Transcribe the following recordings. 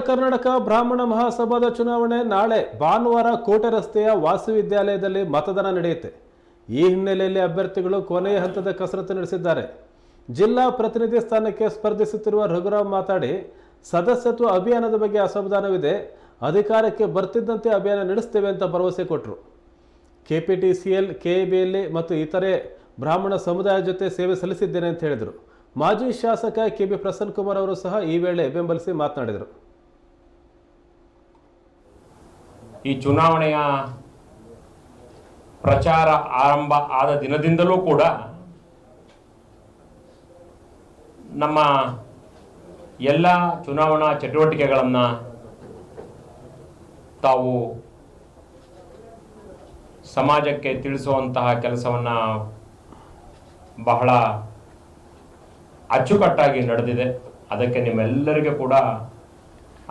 ಕರ್ನಾಟಕ ಬ್ರಾಹ್ಮಣ ಮಹಾಸಭಾದ ಚುನಾವಣೆ ನಾಳೆ ಭಾನುವಾರ ಕೋಟೆ ರಸ್ತೆಯ ವಾಸವಿದ್ಯಾಲಯದಲ್ಲಿ ಮತದಾನ ನಡೆಯುತ್ತೆ. ಈ ಹಿನ್ನೆಲೆಯಲ್ಲಿ ಅಭ್ಯರ್ಥಿಗಳು ಕೊನೆಯ ಹಂತದ ಕಸರತ್ತು ನಡೆಸಿದ್ದಾರೆ. ಜಿಲ್ಲಾ ಪ್ರತಿನಿಧಿ ಸ್ಥಾನಕ್ಕೆ ಸ್ಪರ್ಧಿಸುತ್ತಿರುವ ರಘುರಾಮ್ ಮಾತಾಡಿ, ಸದಸ್ಯತ್ವ ಅಭಿಯಾನದ ಬಗ್ಗೆ ಅಸಮಾಧಾನವಿದೆ, ಅಧಿಕಾರಕ್ಕೆ ಬರ್ತಿದ್ದಂತೆ ಅಭಿಯಾನ ನಡೆಸ್ತೇವೆ ಅಂತ ಭರವಸೆ ಕೊಟ್ಟರು. ಕೆಪಿಟಿಸಿಎಲ್, ಕೆಎಬಿಎಲ್ ಮತ್ತು ಇತರೆ ಬ್ರಾಹ್ಮಣ ಸಮುದಾಯ ಜೊತೆ ಸೇವೆ ಸಲ್ಲಿಸಿದ್ದೇನೆ ಅಂತ ಹೇಳಿದರು. ಮಾಜಿ ಶಾಸಕ ಕೆಬಿ ಪ್ರಸನ್ನ ಕುಮಾರ್ ಅವರು ಸಹ ಈ ವೇಳೆ ಬೆಂಬಲಿಸಿ ಮಾತನಾಡಿದರು. ಈ ಚುನಾವಣೆಯ ಪ್ರಚಾರ ಆರಂಭ ಆದ ದಿನದಿಂದಲೂ ಕೂಡ ನಮ್ಮ ಎಲ್ಲ ಚುನಾವಣಾ ಚಟುವಟಿಕೆಗಳನ್ನು ತಾವು ಸಮಾಜಕ್ಕೆ ತಿಳಿಸುವಂತಹ ಕೆಲಸವನ್ನು ಬಹಳ ಅಚ್ಚುಕಟ್ಟಾಗಿ ನಡೆದಿದೆ. ಅದಕ್ಕೆ ನಿಮ್ಮೆಲ್ಲರಿಗೂ ಕೂಡ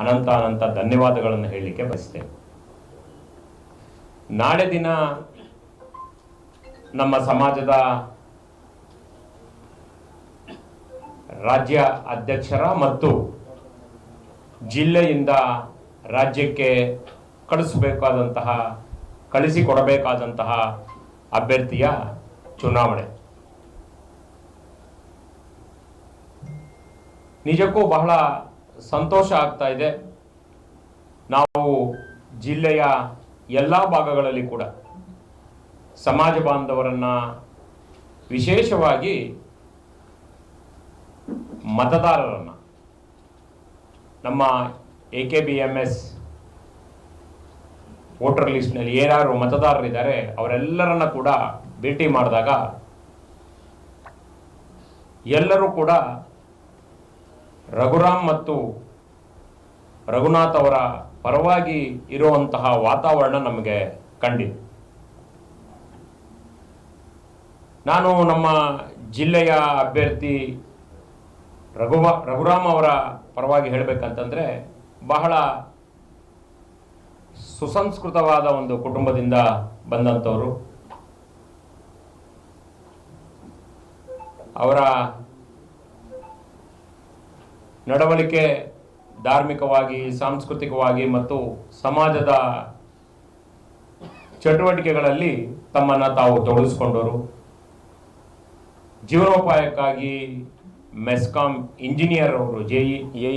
ಅನಂತ ಧನ್ಯವಾದಗಳನ್ನು ಹೇಳಲಿಕ್ಕೆ ಬಯಸ್ತೇನೆ. ನಾಳೆ ದಿನ ನಮ್ಮ ಸಮಾಜದ ರಾಜ್ಯ ಅಧ್ಯಕ್ಷರ ಮತ್ತು ಜಿಲ್ಲೆಯಿಂದ ರಾಜ್ಯಕ್ಕೆ ಕಳಿಸಿಕೊಡಬೇಕಾದಂತಹ ಅಭ್ಯರ್ಥಿಯ ಚುನಾವಣೆ. ನಿಜಕ್ಕೂ ಬಹಳ ಸಂತೋಷ ಆಗ್ತಾ ಇದೆ. ನಾವು ಜಿಲ್ಲೆಯ ಎಲ್ಲ ಭಾಗಗಳಲ್ಲಿ ಕೂಡ ಸಮಾಜ ಬಾಂಧವರನ್ನು, ವಿಶೇಷವಾಗಿ ಮತದಾರರನ್ನು, ನಮ್ಮ AKBMS ವೋಟರ್ ಲಿಸ್ಟ್ನಲ್ಲಿ ಯಾರು ಮತದಾರರಿದ್ದಾರೆ ಅವರೆಲ್ಲರನ್ನ ಕೂಡ ಭೇಟಿ ಮಾಡಿದಾಗ ಎಲ್ಲರೂ ಕೂಡ ರಘುರಾಮ್ ಮತ್ತು ರಘುನಾಥ್ ಅವರ ಪರವಾಗಿ ಇರುವಂತಹ ವಾತಾವರಣ ನಮಗೆ ಕಂಡಿದೆ. ನಾನು ನಮ್ಮ ಜಿಲ್ಲೆಯ ಅಭ್ಯರ್ಥಿ ರಘುರಾಮ್ ಅವರ ಪರವಾಗಿ ಹೇಳಬೇಕಂತಂದರೆ, ಬಹಳ ಸುಸಂಸ್ಕೃತವಾದ ಒಂದು ಕುಟುಂಬದಿಂದ ಬಂದಂಥವರು. ಅವರ ನಡವಳಿಕೆ ಧಾರ್ಮಿಕವಾಗಿ, ಸಾಂಸ್ಕೃತಿಕವಾಗಿ ಮತ್ತು ಸಮಾಜದ ಚಟುವಟಿಕೆಗಳಲ್ಲಿ ತಮ್ಮನ್ನು ತಾವು ತೊಡಗಿಸಿಕೊಂಡವರು. ಜೀವನೋಪಾಯಕ್ಕಾಗಿ ಮೆಸ್ಕಾಂ ಇಂಜಿನಿಯರ್ ಅವರು, JE